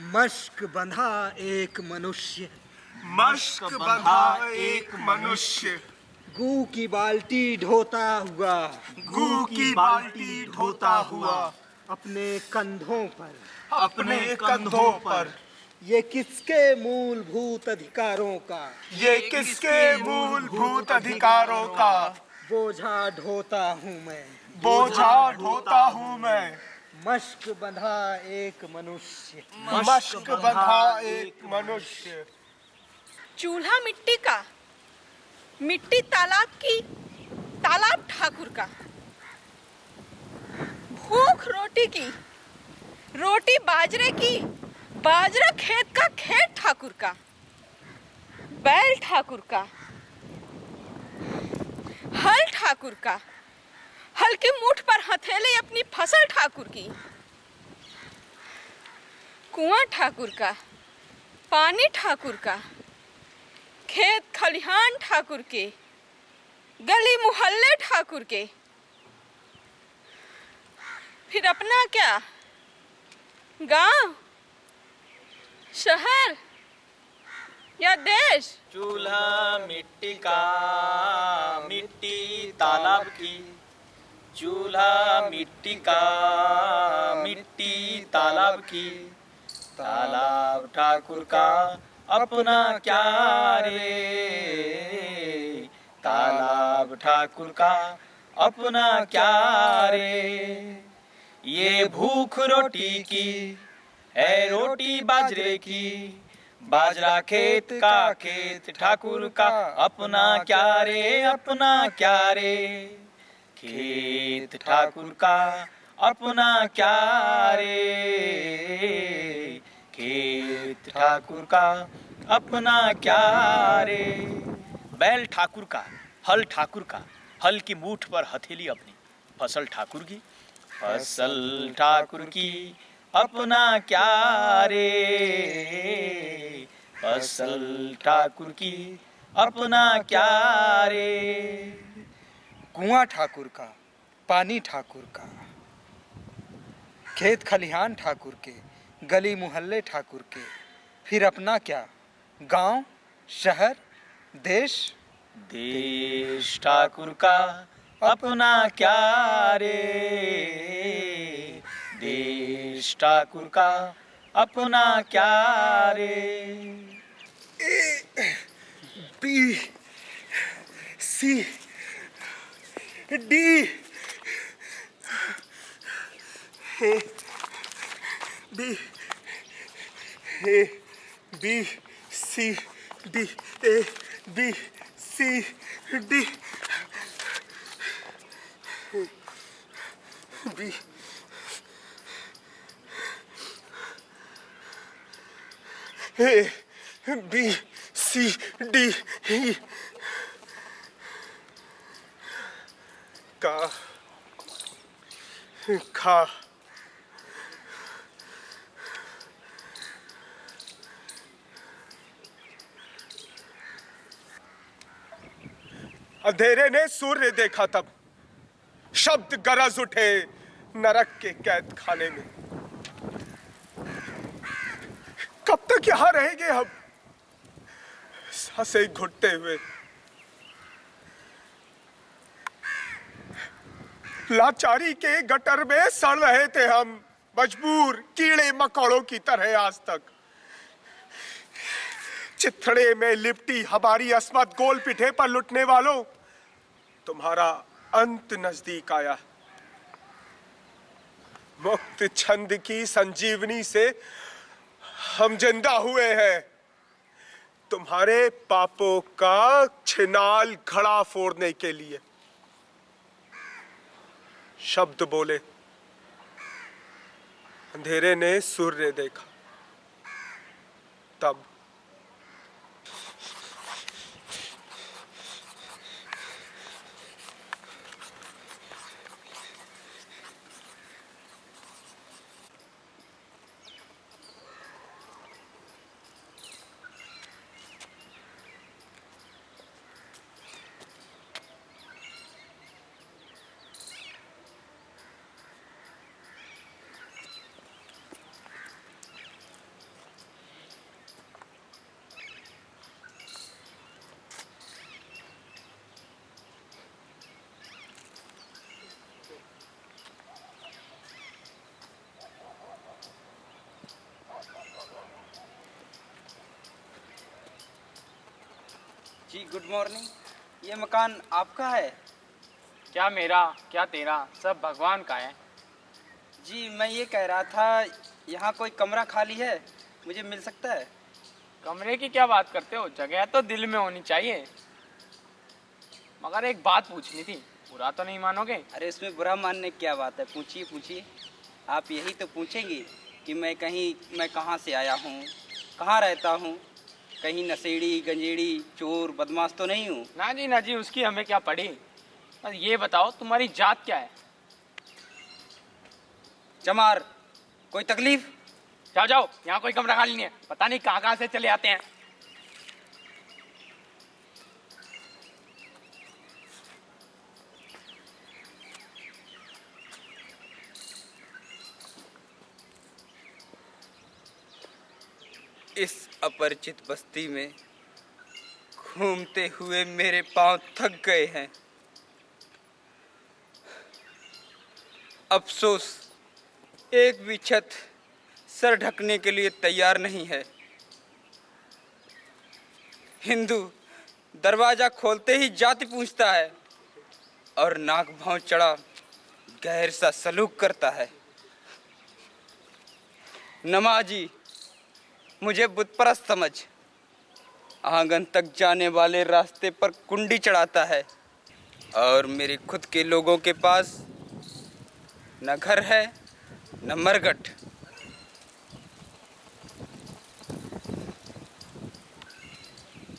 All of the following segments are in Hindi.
मश्क बंधा एक मनुष्य, मश्क बंधा एक मनुष्य, गू की बाल्टी ढोता हुआ, गू की बाल्टी ढोता हुआ, अपने कंधों पर, अपने कंधों पर। ये किसके मूलभूत अधिकारों का, ये किसके मूलभूत अधिकारों का बोझा ढोता हूँ मैं, बोझा ढोता हूँ मैं। मश्क बंधा एक मनुष्य, मश्क बंधा एक मनुष्य। चूल्हा मिट्टी का, मिट्टी तालाब की, तालाब ठाकुर का। भूख रोटी की, रोटी बाजरे की, बाजरा खेत का, खेत ठाकुर का। बैल ठाकुर का, हल ठाकुर का, हल की मुठ पर हथेली अपनी फसल ठाकुर की। कुआं ठाकुर का, पानी ठाकुर का, खेत खलिहान ठाकुर के, गली मोहल्ले ठाकुर के। फिर अपना क्या, गांव, शहर या देश। चूल्हा मिट्टी का, मिट्टी तालाब की। चूल्हा मिट्टी का, मिट्टी तालाब की। तालाब ठाकुर का, अपना क्या रे। तालाब ठाकुर का, अपना क्या रे। ये भूख रोटी की है, रोटी बाजरे की। बाजरा खेत का, खेत ठाकुर का, अपना क्या रे, अपना क्या रे। खेत ठाकुर का, अपना क्या रे। खेत ठाकुर का, अपना क्या रे। बैल ठाकुर का, हल ठाकुर का, हल की मूठ पर हथेली अपनी, फसल ठाकुर की। फसल ठाकुर की, अपना क्या रे। फसल ठाकुर की, अपना क्या रे। कुआं ठाकुर का, पानी ठाकुर का, खेत खलिहान ठाकुर के, गली मोहल्ले ठाकुर के। फिर अपना क्या, गांव, शहर, देश। देश ठाकुर का, अपना क्या रे। देश ठाकुर का, अपना क्या रे। B C D A B A B C D A B C D B A B C D E का खा अंधेरे ने सूर्य देखा तब, शब्द गरज उठे नरक के कैद खाने में। कब तक यहां रहेंगे हम, सांसें घुटते हुए। लाचारी के गटर में सड़ रहे थे हम, मजबूर कीड़े मकोड़ों की तरह आज तक। चिथड़े में लिपटी हमारी अस्मत गोल पिठे पर लुटने वालों, तुम्हारा अंत नजदीक आया। मुक्त छंद की संजीवनी से हम जिंदा हुए हैं, तुम्हारे पापों का छिनाल घड़ा फोड़ने के लिए। शब्द बोले, अंधेरे ने सूर्य देखा तब। जी गुड मॉर्निंग। ये मकान आपका है? क्या मेरा क्या तेरा, सब भगवान का है। जी मैं ये कह रहा था, यहाँ कोई कमरा खाली है, मुझे मिल सकता है? कमरे की क्या बात करते हो, जगह तो दिल में होनी चाहिए। मगर एक बात पूछनी थी, बुरा तो नहीं मानोगे? अरे इसमें बुरा मानने की क्या बात है, पूछिए पूछिए। आप यही तो पूछेंगे कि मैं कहाँ से आया हूँ, कहाँ रहता हूँ, कहीं नशेड़ी गंजेड़ी चोर बदमाश तो नहीं हूँ। ना जी उसकी हमें क्या पड़ी। बस ये बताओ तुम्हारी जात क्या है? चमार। कोई तकलीफ? जाओ जाओ, यहाँ कोई कमरा खाली नहीं है, पता नहीं कहाँ कहाँ से चले आते हैं। इस अपरिचित बस्ती में घूमते हुए मेरे पांव थक गए हैं। अफसोस एक भी छत सर ढकने के लिए तैयार नहीं है। हिंदू दरवाजा खोलते ही जाति पूछता है और नाक भांव चढ़ा गैर सा सलूक करता है। नमाजी मुझे बुतपरस्त समझ आंगन तक जाने वाले रास्ते पर कुंडी चढ़ाता है और मेरे खुद के लोगों के पास न घर है न मरघट।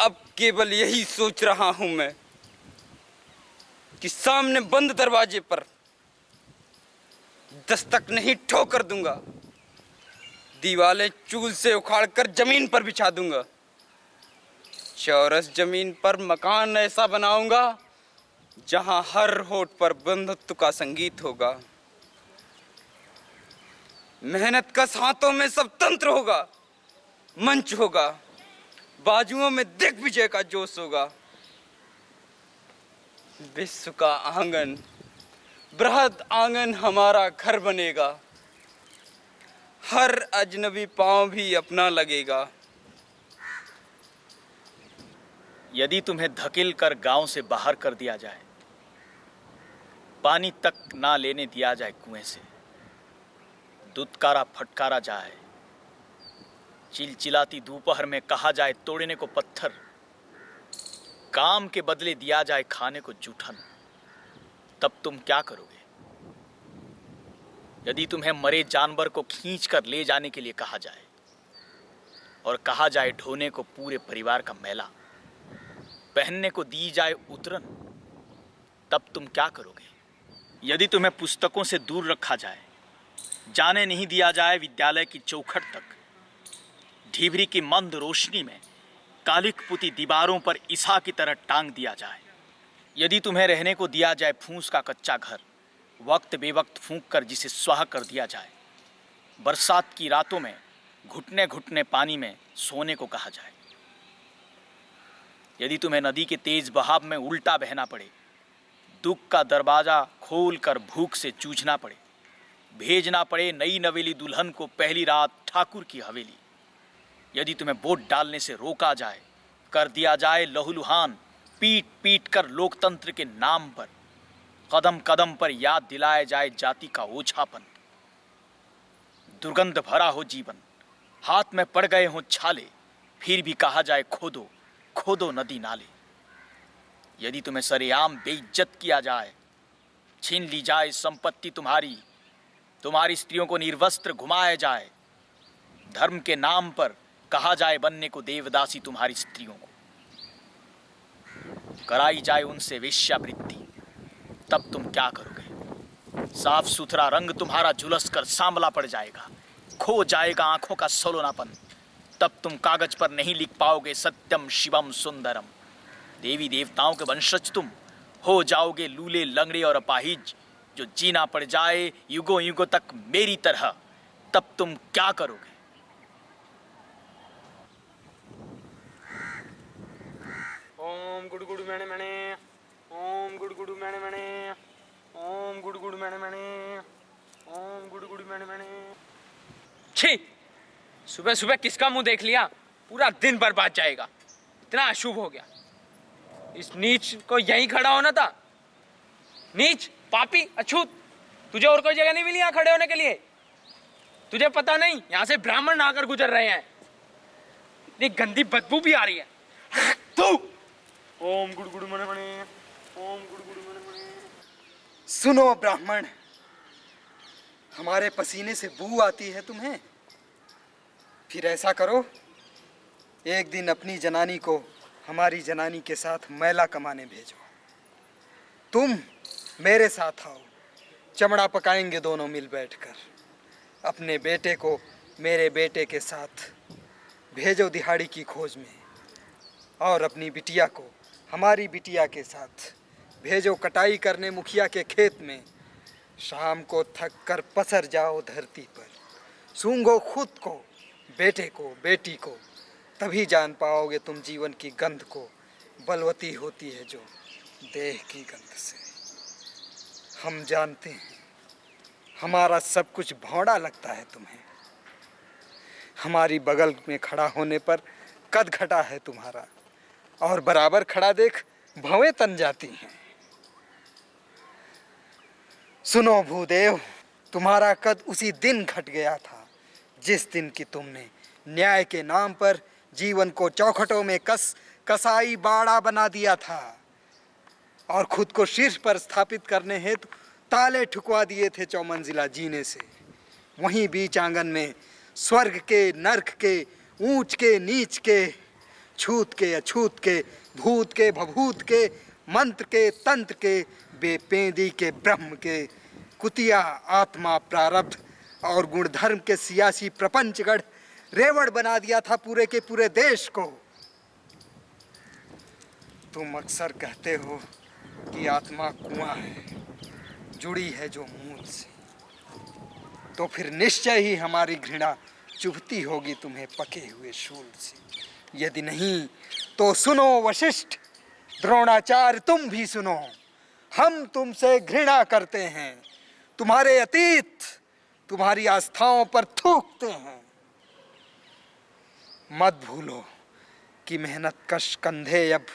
अब केवल यही सोच रहा हूं मैं कि सामने बंद दरवाजे पर दस्तक नहीं ठोकर दूंगा, दीवारें चूल से उखाड़कर जमीन पर बिछा दूंगा। चौरस जमीन पर मकान ऐसा बनाऊंगा जहां हर होठ पर बंधुत्व का संगीत होगा। मेहनत कश हाथों में सब तंत्र होगा, मंच होगा, बाजुओं में दिग्विजय का जोश होगा। विश्व का आंगन, बृहद आंगन हमारा घर बनेगा। हर अजनबी पांव भी अपना लगेगा। यदि तुम्हें धकेल कर गांव से बाहर कर दिया जाए, पानी तक ना लेने दिया जाए कुएं से, दुत्कारा फटकारा जाए, चिलचिलाती दोपहर में कहा जाए तोड़ने को पत्थर, काम के बदले दिया जाए खाने को जूठन, तब तुम क्या करोगे? यदि तुम्हें मरे जानवर को खींच कर ले जाने के लिए कहा जाए और कहा जाए ढोने को पूरे परिवार का मैला, पहनने को दी जाए उतरन, तब तुम क्या करोगे? यदि तुम्हें पुस्तकों से दूर रखा जाए, जाने नहीं दिया जाए विद्यालय की चौखट तक, ढीबरी की मंद रोशनी में कालिक पुती दीवारों पर ईसा की तरह टांग दिया जाए, यदि तुम्हें रहने को दिया जाए फूस का कच्चा घर, वक्त बेवक्त फूंक कर जिसे स्वाह कर दिया जाए, बरसात की रातों में घुटने घुटने पानी में सोने को कहा जाए, यदि तुम्हें नदी के तेज बहाव में उल्टा बहना पड़े, दुख का दरवाजा खोल कर भूख से जूझना पड़े, भेजना पड़े नई नवेली दुल्हन को पहली रात ठाकुर की हवेली, यदि तुम्हें वोट डालने से रोका जाए, कर दिया जाए लहूलुहान, पीट पीट कर लोकतंत्र के नाम पर, कदम कदम पर याद दिलाया जाए जाति का ओछापन, दुर्गंध भरा हो जीवन, हाथ में पड़ गए हों छाले, फिर भी कहा जाए खोदो खोदो नदी नाले, यदि तुम्हें सरेआम बेइज्जत किया जाए, छीन ली जाए संपत्ति तुम्हारी, तुम्हारी स्त्रियों को निर्वस्त्र घुमाया जाए, धर्म के नाम पर कहा जाए बनने को देवदासी तुम्हारी स्त्रियों को, कराई जाए उनसे वेश्यावृत्ति, तब तुम क्या करोगे? साफ सुथरा रंग तुम्हारा झुलस कर सांवला पड़ जाएगा, खो जाएगा आंखों का सोलोनापन, तब तुम कागज पर नहीं लिख पाओगे सत्यम शिवम सुंदरम। देवी देवताओं के वंशज तुम हो जाओगे लूले लंगड़े और अपाहिज, जो जीना पड़ जाए युगों युगों तक मेरी तरह, तब तुम क्या करोगे? ओम गुड़ गुड़ मैंने मैंने, ओम गुड़ गुड़ मैंने मैंने, ओम गुड़ गुड़ मैंने मैंने, ओम गुड़ गुड़ मैंने मैंने। छी, सुबह सुबह किसका मुंह देख लिया, पूरा दिन बर्बाद जाएगा, इतना अशुभ हो गया। इस नीच को यहीं खड़ा होना था। नीच, पापी, अछूत, तुझे और कोई जगह नहीं मिली यहाँ खड़े होने के लिए? तुझे पता नहीं यहाँ से ब्राह्मण आकर गुजर रहे हैं, इतनी गंदी बदबू भी आ रही है। तू ओम गुड़ गुड़ मणे मणे, ओम गुड़ गुड़ मणे मणे। सुनो ब्राह्मण, हमारे पसीने से बू आती है तुम्हें? फिर ऐसा करो, एक दिन अपनी जनानी को हमारी जनानी के साथ मैला कमाने भेजो। तुम मेरे साथ आओ, चमड़ा पकाएंगे दोनों मिल बैठकर। अपने बेटे को मेरे बेटे के साथ भेजो दिहाड़ी की खोज में, और अपनी बिटिया को हमारी बिटिया के साथ भेजो कटाई करने मुखिया के खेत में। शाम को थक कर पसर जाओ धरती पर, सूंघो खुद को, बेटे को, बेटी को, तभी जान पाओगे तुम जीवन की गंध को। बलवती होती है जो देह की गंध से। हम जानते हैं हमारा सब कुछ भौंडा लगता है तुम्हें। हमारी बगल में खड़ा होने पर कद घटा है तुम्हारा, और बराबर खड़ा देख भवें तन जाती हैं। सुनो भूदेव, तुम्हारा कद उसी दिन घट गया था जिस दिन कि तुमने न्याय के नाम पर जीवन को चौखटों में कसाई बाड़ा बना दिया था, और खुद को शीर्ष पर स्थापित करने हेतु ताले ठुकवा दिए थे चौमंजिला जीने से। वहीं बीच आंगन में स्वर्ग के, नर्क के, ऊंच के, नीच के, छूत के, अछूत के, भूत के, भभूत के, मंत्र के, तंत्र के, बेपेंदी के, ब्रह्म के, कुतिया, आत्मा, प्रारब्ध और गुणधर्म के सियासी प्रपंचगढ़ रेवड़ बना दिया था पूरे के पूरे देश को। तुम अक्सर कहते हो कि आत्मा कुआं है, जुड़ी है जो मूल से, तो फिर निश्चय ही हमारी घृणा चुभती होगी तुम्हें पके हुए शूल से। यदि नहीं तो सुनो वशिष्ठ, द्रोणाचार्य, तुम भी सुनो। हम तुमसे घृणा करते हैं, तुम्हारे अतीत, तुम्हारी आस्थाओं पर थूकते हैं। मत भूलो कि मेहनत कश कंधे अब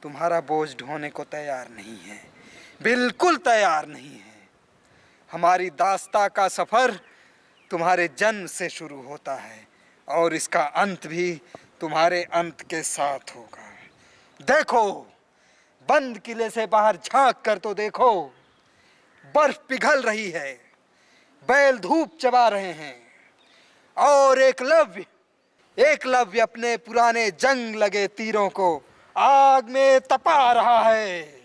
तुम्हारा बोझ ढोने को तैयार नहीं है, बिल्कुल तैयार नहीं है। हमारी दास्ता का सफर तुम्हारे जन्म से शुरू होता है, और इसका अंत भी तुम्हारे अंत के साथ होगा। देखो, बंद किले से बाहर झांक कर तो देखो, बर्फ पिघल रही है, बैल धूप चबा रहे हैं, और एकलव्य अपने पुराने जंग लगे तीरों को आग में तपा रहा है।